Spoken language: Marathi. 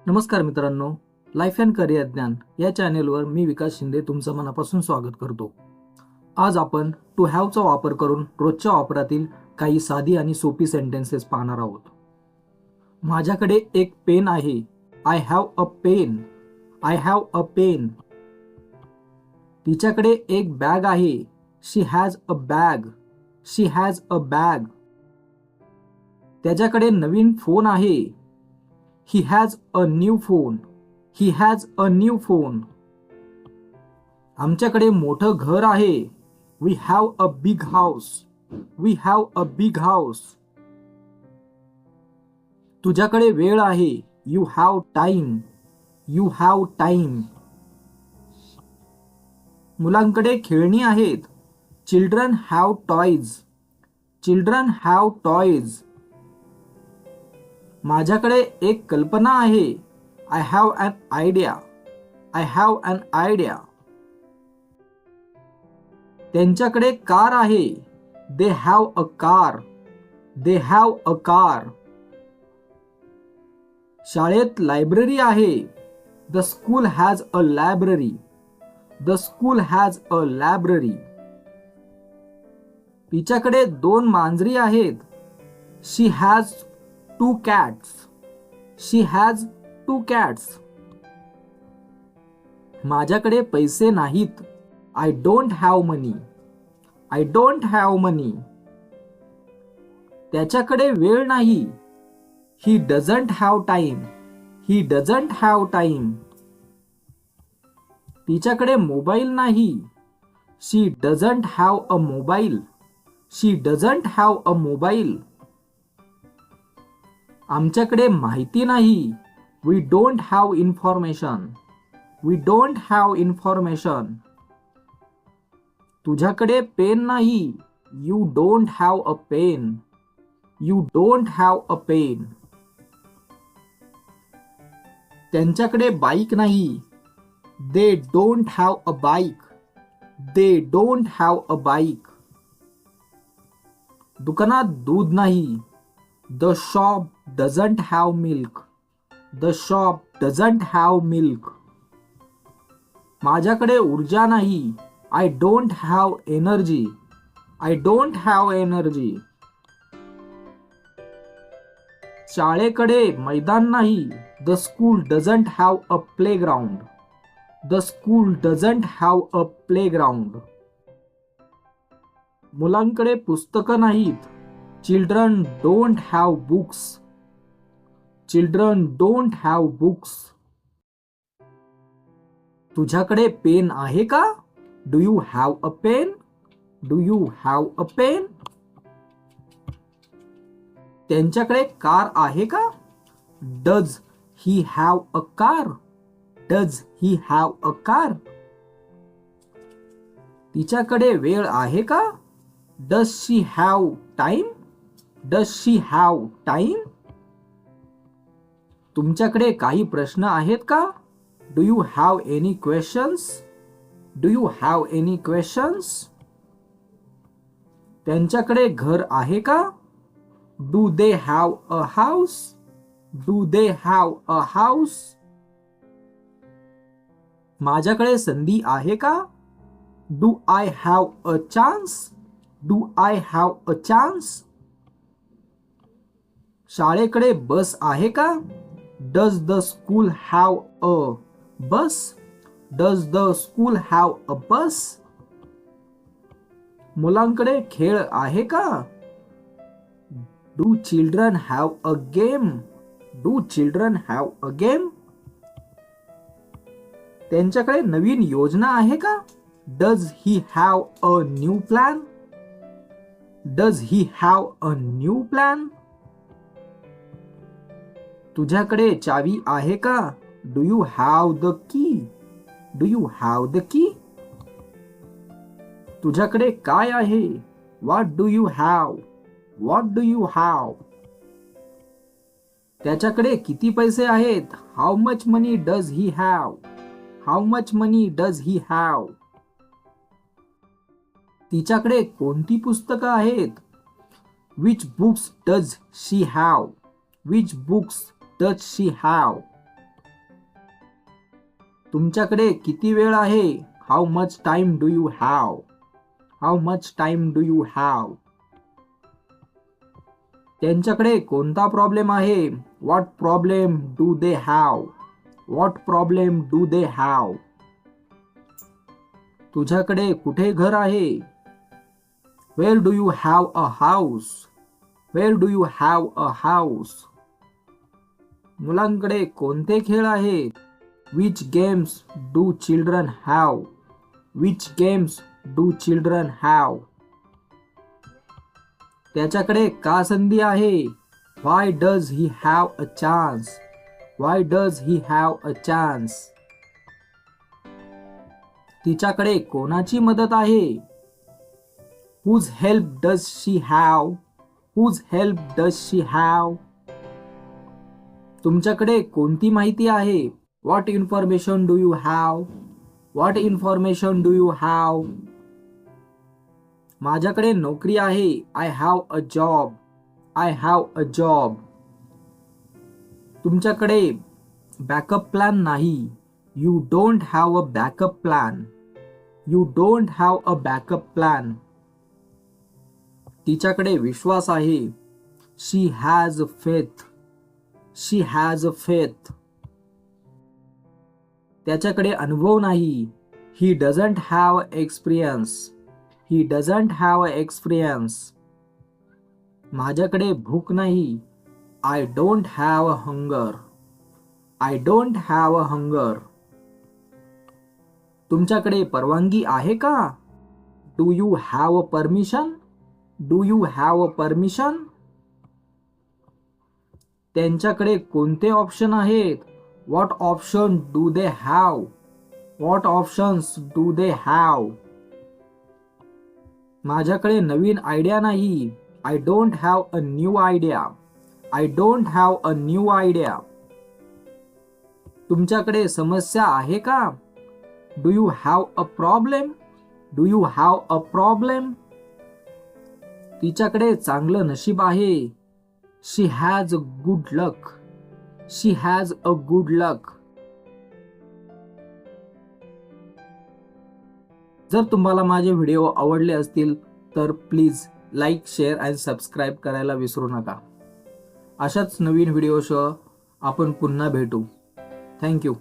नमस्कार मित्रांनो, लाईफ अँड करिअर ज्ञान या चॅनेलवर मी विकास शिंदे तुमचं मनापासून स्वागत करतो. आज आपण टू हॅवचा वापर करून रोजच्या वापरातील काही साधी आणि सोपी सेंटेन्सेस पाहणार आहोत. माझ्याकडे एक पेन आहे. I have a pen. I have a pen. तिच्याकडे एक बॅग आहे. She has a bag. She has a bag. त्याच्याकडे नवीन फोन आहे. He has a new phone. He has a new phone. आमच्याकडे मोठं घर आहे. We have a big house. We have a big house. तुझ्याकडे वेळ आहे. You have time. You have time. मुलांकडे खेळणी आहेत. Children have toys. Children have toys. माझ्याकडे एक कल्पना आहे. I have an idea. I have an idea. त्यांच्याकडे कार आहे. They have a car. They have a car. शाळेत लायब्ररी आहे. The school has a library. The school has a library. तिच्याकडे 2 मांजरी आहेत. She has 2 cats. She has 2 cats. माझ्याकडे पैसे नाहीत. I don't have money. I don't have money. त्याच्याकडे वेळ नाही. He doesn't have time. He doesn't have time. तिच्याकडे मोबाईल नाही. She doesn't have a mobile. She doesn't have a mobile. आमच्याकडे माहिती नाही. We don't have information. We don't have information. तुझ्याकडे पेन नाही. You don't have a pen. You don't have a pen. त्यांच्याकडे बाईक नाही. They don't have a bike. They don't have a bike. दुकानात दूध नाही. The shop doesn't have milk. The shop doesn't have milk. माझ्याकडे ऊर्जा नाही. I don't have energy. I don't have energy. शाळेकडे मैदान नाही. The school doesn't have a playground. The school doesn't have a playground. मुलांकडे पुस्तकं नाहीत. Children don't have books. Children don't have books. तुझ्याकडे पेन आहे का? Do you have a pen? Do you have a pen? त्यांच्याकडे कार आहे का? Does he have a car? Does he have a car? तिच्याकडे वेळ आहे का? Does she have time? Does she have time? तुमच्याकडे काही प्रश्न आहेत का? Do you have any questions? Do you have any questions? त्यांच्याकडे घर आहे का? Do they have a house? Do they have a house? माझ्याकडे संधी आहे का? Do I have a chance? Do I have a chance? शाळेकडे बस आहे का? Does the school have a bus? Does the school have a bus? मुलांकडे खेळ आहे का? Do children have a game? Do children have a game? त्यांच्याकडे नवीन योजना आहे का? Does he have a new plan? Does he have a new plan? तुझ्याकडे चावी आहे का? Do you have the key? Do you have the key? तुझ्याकडे काय आहे? What do you have? What do you have? त्याच्याकडे किती पैसे आहेत? How much money does he have? How much money does he have? तिच्याकडे कोणती पुस्तकं आहेत? Which books does she have? Which books does she have? तुमच्याकडे किती वेळ आहे? How much time do you have? How much time do you have? त्यांच्याकडे कोणता प्रॉब्लेम आहे? What problem do they have? What problem do they have? तुझ्याकडे कुठे घर आहे? Where do you have a house? Where do you have a house? मुलांकडे कोणते खेळ आहेत? Which games do children have? Which games do children have? त्याच्याकडे का संधी आहे? Why does he have a chance? Why does he have a chance? तिच्याकडे कोणाची मदत आहे? Whose help does she have? Whose help does she have? तुमच्याकडे कोणती माहिती आहे? What information do you have? What information do you have? माझ्याकडे नोकरी आहे. I have a job. I have a job. तुमच्याकडे बॅकअप प्लॅन नाही. You don't have a backup plan. You don't have a backup plan. तिच्याकडे विश्वास आहे. She has faith. She has faith. त्याच्याकडे अनुभव नाही. He doesn't have experience. He doesn't have experience. माझ्याकडे भूक नाही. I don't have hunger. I don't have hunger. तुमच्याकडे परवानगी आहे का? Do you have permission? Do you have permission? त्यांच्याकडे कोणते ऑप्शन आहेत? What option do they have? What options do they have? माझ्याकडे नवीन आयडिया नाही. I don't have a new idea. I don't have a new idea. तुमच्याकडे समस्या आहे का? Do you have a problem? Do you have a problem? तिच्याकडे चांगलं नशीब आहे. She has a good luck. She has a good luck. जर तुम्हाला माझे व्हिडिओ आवडले असतील तर प्लीज लाईक, शेअर आणि सबस्क्राईब करायला विसरू नका. अशाच नवीन व्हिडिओसह आपण पुन्हा भेटू. थँक्यू.